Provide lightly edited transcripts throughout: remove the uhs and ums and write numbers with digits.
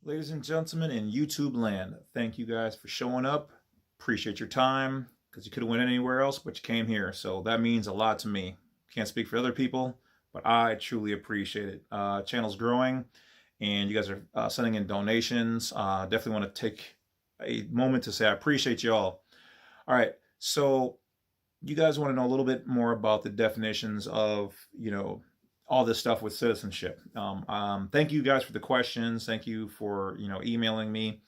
Ladies and gentlemen in YouTube land, thank you guys for showing up. Appreciate your time because you could have went anywhere else, but you came here. So that means a lot to me. Can't speak for other people, but I truly appreciate it. Channel's growing and you guys are sending in donations. Definitely want to take a moment to say I appreciate you all. All right. So you guys want to know a little bit more about the definitions of, all this stuff with citizenship. Thank you guys for the questions. Thank you for, emailing me.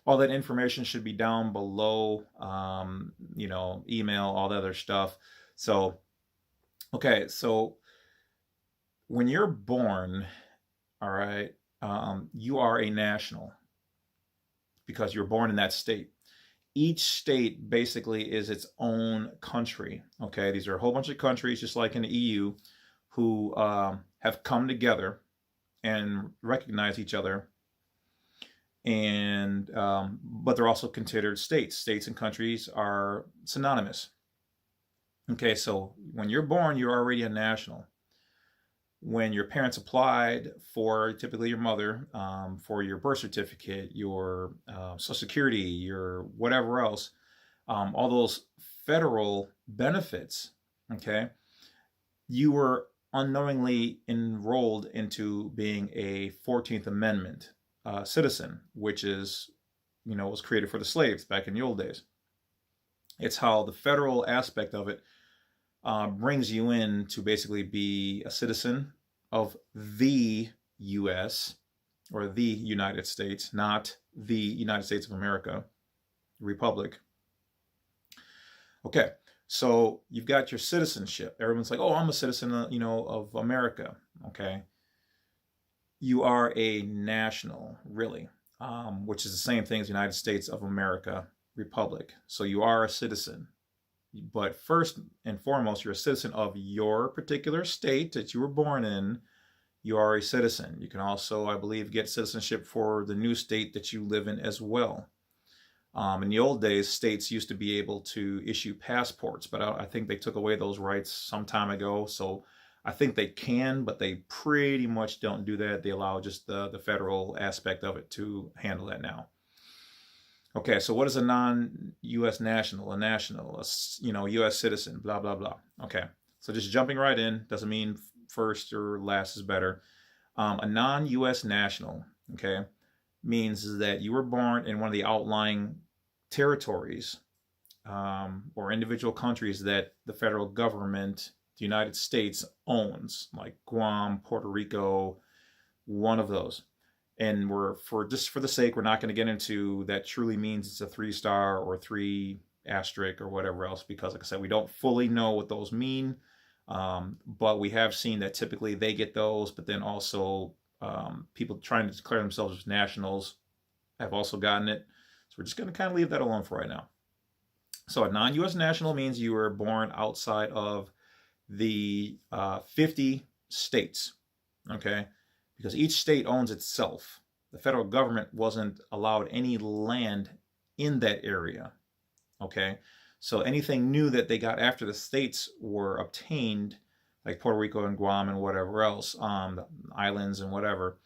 All that information should be down below, email, all the other stuff. So, okay. So when you're born, all right, you are a national because you're born in that state. Each state basically is its own country. Okay, these are a whole bunch of countries, just like in the EU, who have come together and recognize each other, and but they're also considered states. States and countries are synonymous. Okay, so when you're born, you're already a national. When your parents applied for, typically your mother, for your birth certificate, your Social Security, your whatever else, all those federal benefits, okay, you were unknowingly enrolled into being a 14th Amendment citizen, which is, was created for the slaves back in the old days. It's how the federal aspect of it brings you in to basically be a citizen of the U.S. or the United States, not the United States of America, Republic. Okay, so you've got your citizenship. Everyone's like, "Oh, I'm a citizen, of America." Okay, you are a national, really, which is the same thing as the United States of America, Republic. So you are a citizen. But first and foremost, you're a citizen of your particular state that you were born in. You are a citizen. You can also, I believe, get citizenship for the new state that you live in as well. In the old days, states used to be able to issue passports, but I think they took away those rights some time ago. So I think they can, but they pretty much don't do that. They allow just the federal aspect of it to handle that now. Okay, so what is a non-U.S. national? A national, U.S. citizen, blah, blah, blah. Okay, so just jumping right in doesn't mean first or last is better. A non-U.S. national, okay, means that you were born in one of the outlying territories or individual countries that the federal government, the United States, owns, like Guam, Puerto Rico, one of those. And we're for the sake, we're not going to get into that truly means it's a 3-star or 3 asterisk or whatever else, because like I said, we don't fully know what those mean. But we have seen that typically they get those, but then also people trying to declare themselves as nationals have also gotten it. So we're just going to kind of leave that alone for right now. So a non-U.S. national means you were born outside of the 50 states, okay? Because each state owns itself. The federal government wasn't allowed any land in that area, okay? So anything new that they got after the states were obtained, like Puerto Rico and Guam and whatever else, the islands and whatever,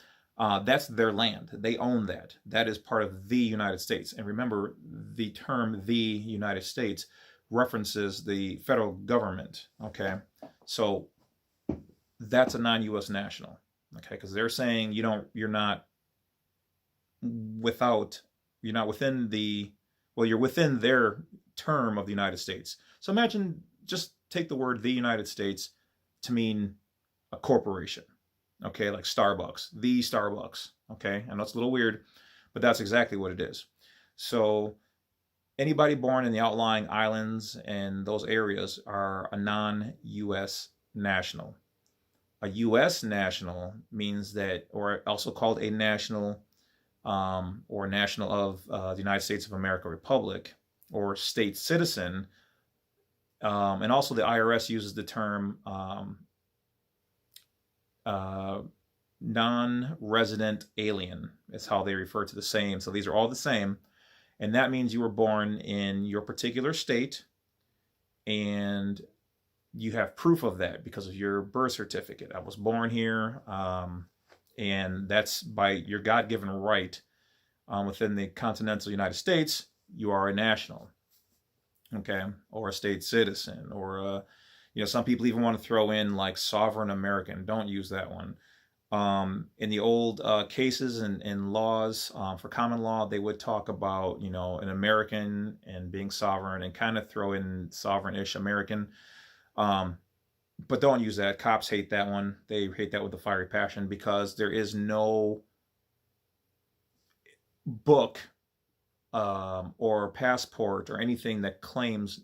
that's their land. They own that. That is part of the United States. And remember, the term the United States references the federal government, okay? So that's a non-U.S. national, okay? Because they're saying you're not within the, well, you're within their term of the United States. So imagine, just take the word the United States to mean a corporation, okay, like Starbucks, the Starbucks, okay? I know it's a little weird, but that's exactly what it is. So anybody born in the outlying islands and those areas are a non-U.S. national. A U.S. national means that, or also called a national, or national of the United States of America Republic, or state citizen. And also the IRS uses the term non-resident alien. It's how they refer to the same. So these are all the same. And that means you were born in your particular state and you have proof of that because of your birth certificate. I was born here. and that's by your God-given right within the continental United States. You are a national, okay, or a state citizen, or some people even want to throw in like sovereign American. Don't use that one. In the old cases and laws for common law, they would talk about, an American and being sovereign and kind of throw in sovereign-ish American. But don't use that. Cops hate that one. They hate that with a fiery passion because there is no book or passport or anything that claims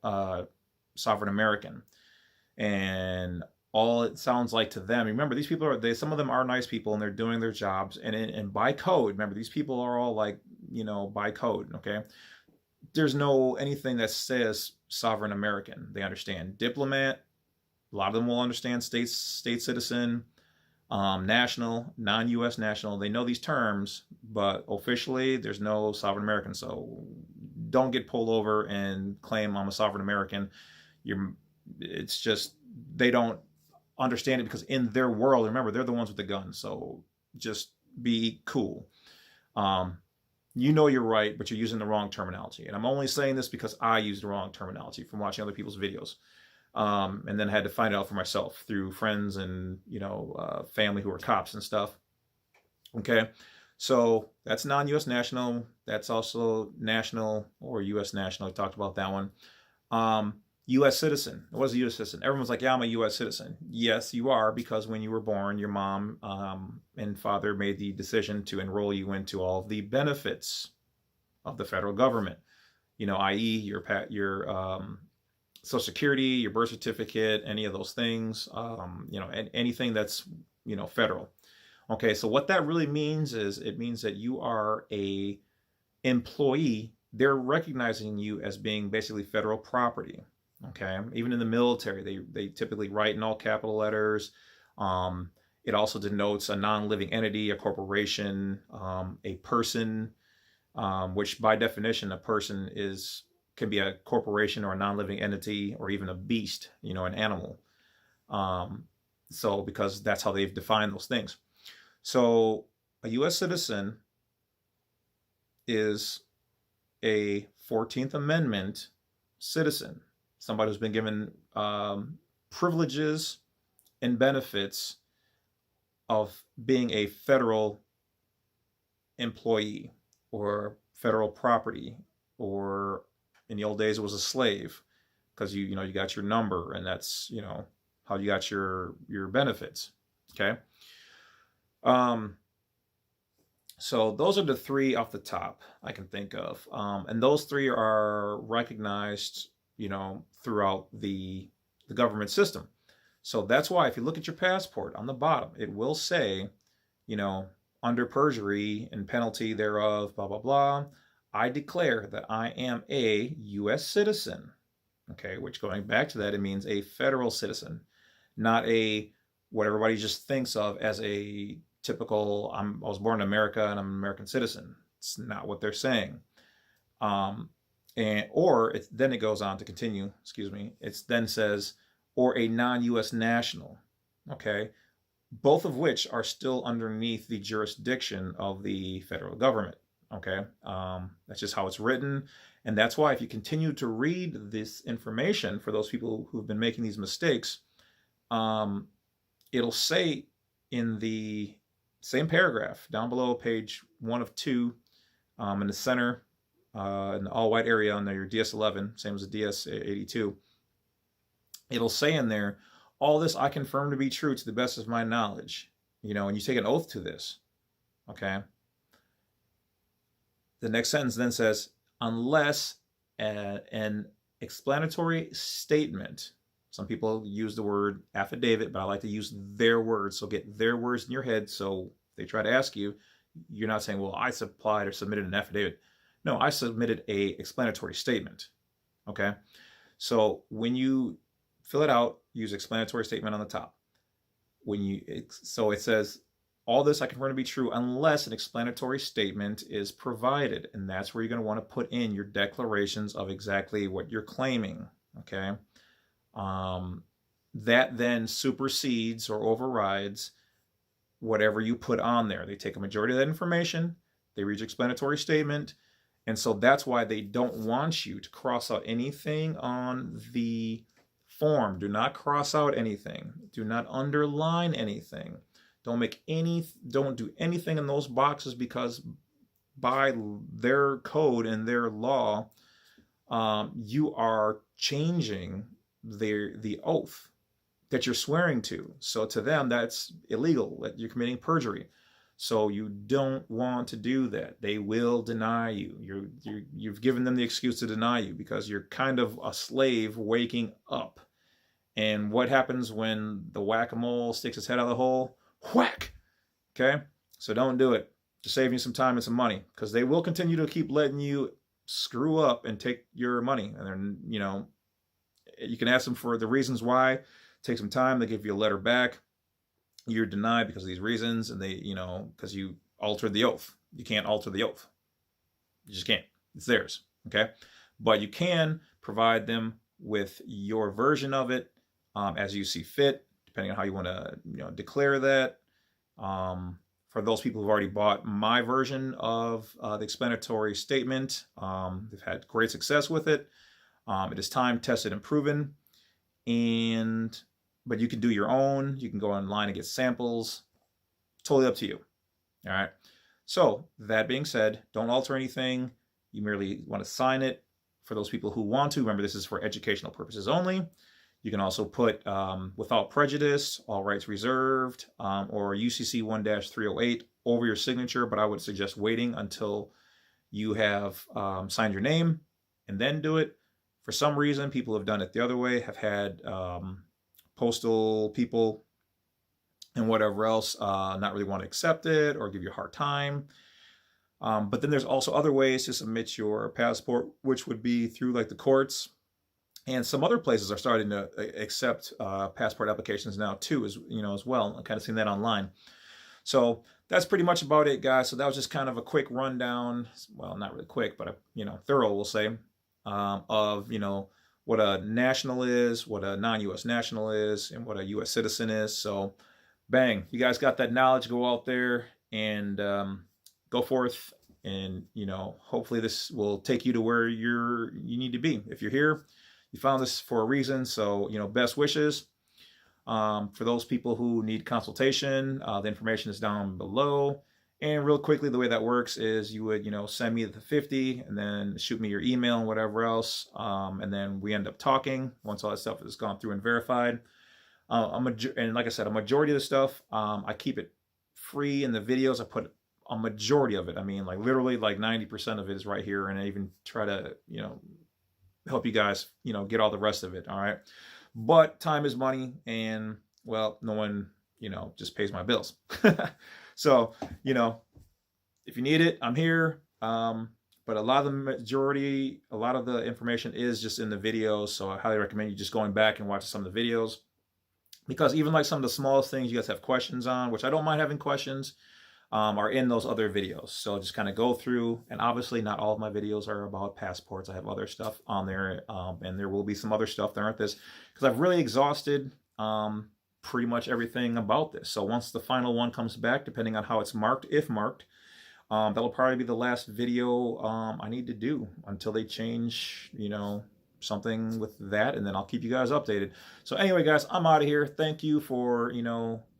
sovereign American. And all it sounds like to them, remember, these people some of them are nice people and they're doing their jobs. And by code, remember, these people are all like, by code, okay? There's no anything that says sovereign American. They understand diplomat. A lot of them will understand state citizen, national, non-U.S. national. They know these terms, but officially there's no sovereign American. So don't get pulled over and claim I'm a sovereign American. It's just they don't understand it because in their world, remember, they're the ones with the guns. So just be cool. You're right, but you're using the wrong terminology. And I'm only saying this because I use the wrong terminology from watching other people's videos. And then had to find out for myself through friends and, family who are cops and stuff. Okay. So that's non-U.S. national. That's also national or U.S. national. I talked about that one. U.S. citizen. What is a U.S. citizen? Everyone's like, yeah, I'm a U.S. citizen. Yes, you are, because when you were born, your mom and father made the decision to enroll you into all of the benefits of the federal government. I.e. your Social Security, your birth certificate, any of those things, anything that's, federal. Okay, so what that really means is it means that you are a employee. They're recognizing you as being basically federal property. Okay, even in the military, they typically write in all capital letters. It also denotes a non-living entity, a corporation, a person, which by definition, a person can be a corporation or a non-living entity or even a beast, an animal. So because that's how they've defined those things. So a U.S. citizen is a 14th Amendment citizen, somebody who's been given privileges and benefits of being a federal employee or federal property, or in the old days it was a slave, because you got your number, and that's how you got your benefits. Okay. So those are the three off the top I can think of, and those three are recognized throughout the government system. So that's why if you look at your passport on the bottom, it will say, under perjury and penalty thereof, blah blah blah, I declare that I am a U.S. citizen. Okay, which, going back to that, it means a federal citizen, not what everybody just thinks of as a typical, I was born in America and I'm an American citizen. It's not what they're saying. Then it goes on to continue, it then says, or a non-U.S. national. Okay, both of which are still underneath the jurisdiction of the federal government. Okay, that's just how it's written. And that's why if you continue to read this information, for those people who've been making these mistakes, it'll say in the same paragraph down below, page 1 of 2, in the center, in the all white area under your DS11, same as the DS82, it'll say in there, all this I confirm to be true to the best of my knowledge, and you take an oath to this. Okay. The next sentence then says, unless an explanatory statement. Some people use the word affidavit, but I like to use their words. So get their words in your head. So if they try to ask you, you're not saying, well, I supplied or submitted an affidavit. No, I submitted a explanatory statement. Okay. So when you fill it out, use explanatory statement on the top. So it says, all this I confirm to be true unless an explanatory statement is provided. And that's where you're going to want to put in your declarations of exactly what you're claiming. Okay. That then supersedes or overrides whatever you put on there. They take a majority of that information, they read your explanatory statement, and so that's why they don't want you to cross out anything on the form. Do not cross out anything. Do not underline anything. Don't do anything in those boxes, because by their code and their law, you are changing the oath that you're swearing to. So to them, that's illegal, that you're committing perjury. So you don't want to do that. They will deny you. You've given them the excuse to deny you, because you're kind of a slave waking up. And what happens when the whack-a-mole sticks its head out of the hole? Whack! Okay? So don't do it. Just save you some time and some money, because they will continue to keep letting you screw up and take your money. And then, you can ask them for the reasons why. Take some time. They give you a letter back. You're denied because of these reasons, and they, because you altered the oath. You can't alter the oath. You just can't. It's theirs. Okay? But you can provide them with your version of it as you see fit, depending on how you want to declare that. For those people who've already bought my version of the explanatory statement, they've had great success with it. It is time tested and proven, but you can do your own. You can go online and get samples. Totally up to you. All right. So that being said, don't alter anything. You merely want to sign it. For those people who want to, remember, this is for educational purposes only. You can also put without prejudice, all rights reserved, or UCC 1-308 over your signature, but I would suggest waiting until you have signed your name and then do it. For some reason, people have done it the other way, have had postal people and whatever else not really want to accept it or give you a hard time. But then there's also other ways to submit your passport, which would be through like the courts. And some other places are starting to accept passport applications now too, as well. I've kind of seen that online. So that's pretty much about it, guys. So that was just kind of a quick rundown. Well, not really quick, but thorough, we'll say, of what a national is, what a non-U.S. national is, and what a U.S. citizen is. So, bang! You guys got that knowledge. Go out there and go forth, and hopefully this will take you to where you need to be. If you're here, you found this for a reason, so best wishes. For those people who need consultation, the information is down below. And real quickly, the way that works is you would send me the 50 and then shoot me your email and whatever else, and then we end up talking once all that stuff is gone through and verified. And like I said, a majority of the stuff I keep it free in the videos. I put a majority of it. I mean, like literally like 90% of it is right here, and I even try to help you guys, get all the rest of it. All right. But time is money, and well, no one, just pays my bills. So, if you need it, I'm here. But a lot of the information is just in the videos. So I highly recommend you just going back and watching some of the videos, because even like some of the smallest things you guys have questions on, which I don't mind having questions, are in those other videos. So just kind of go through, and obviously not all of my videos are about passports. I have other stuff on there, and there will be some other stuff that aren't this, because I've really exhausted pretty much everything about this. So once the final one comes back, depending on how it's marked, if marked, that'll probably be the last video I need to do until they change, something with that, and then I'll keep you guys updated. So anyway, guys, I'm out of here. Thank you for,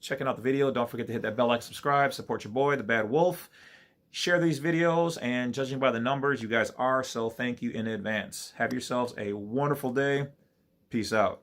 checking out the video. Don't forget to hit that bell, like, subscribe, support your boy, the Bad Wolf. Share these videos, and judging by the numbers, you guys are, so thank you in advance. Have yourselves a wonderful day. Peace out.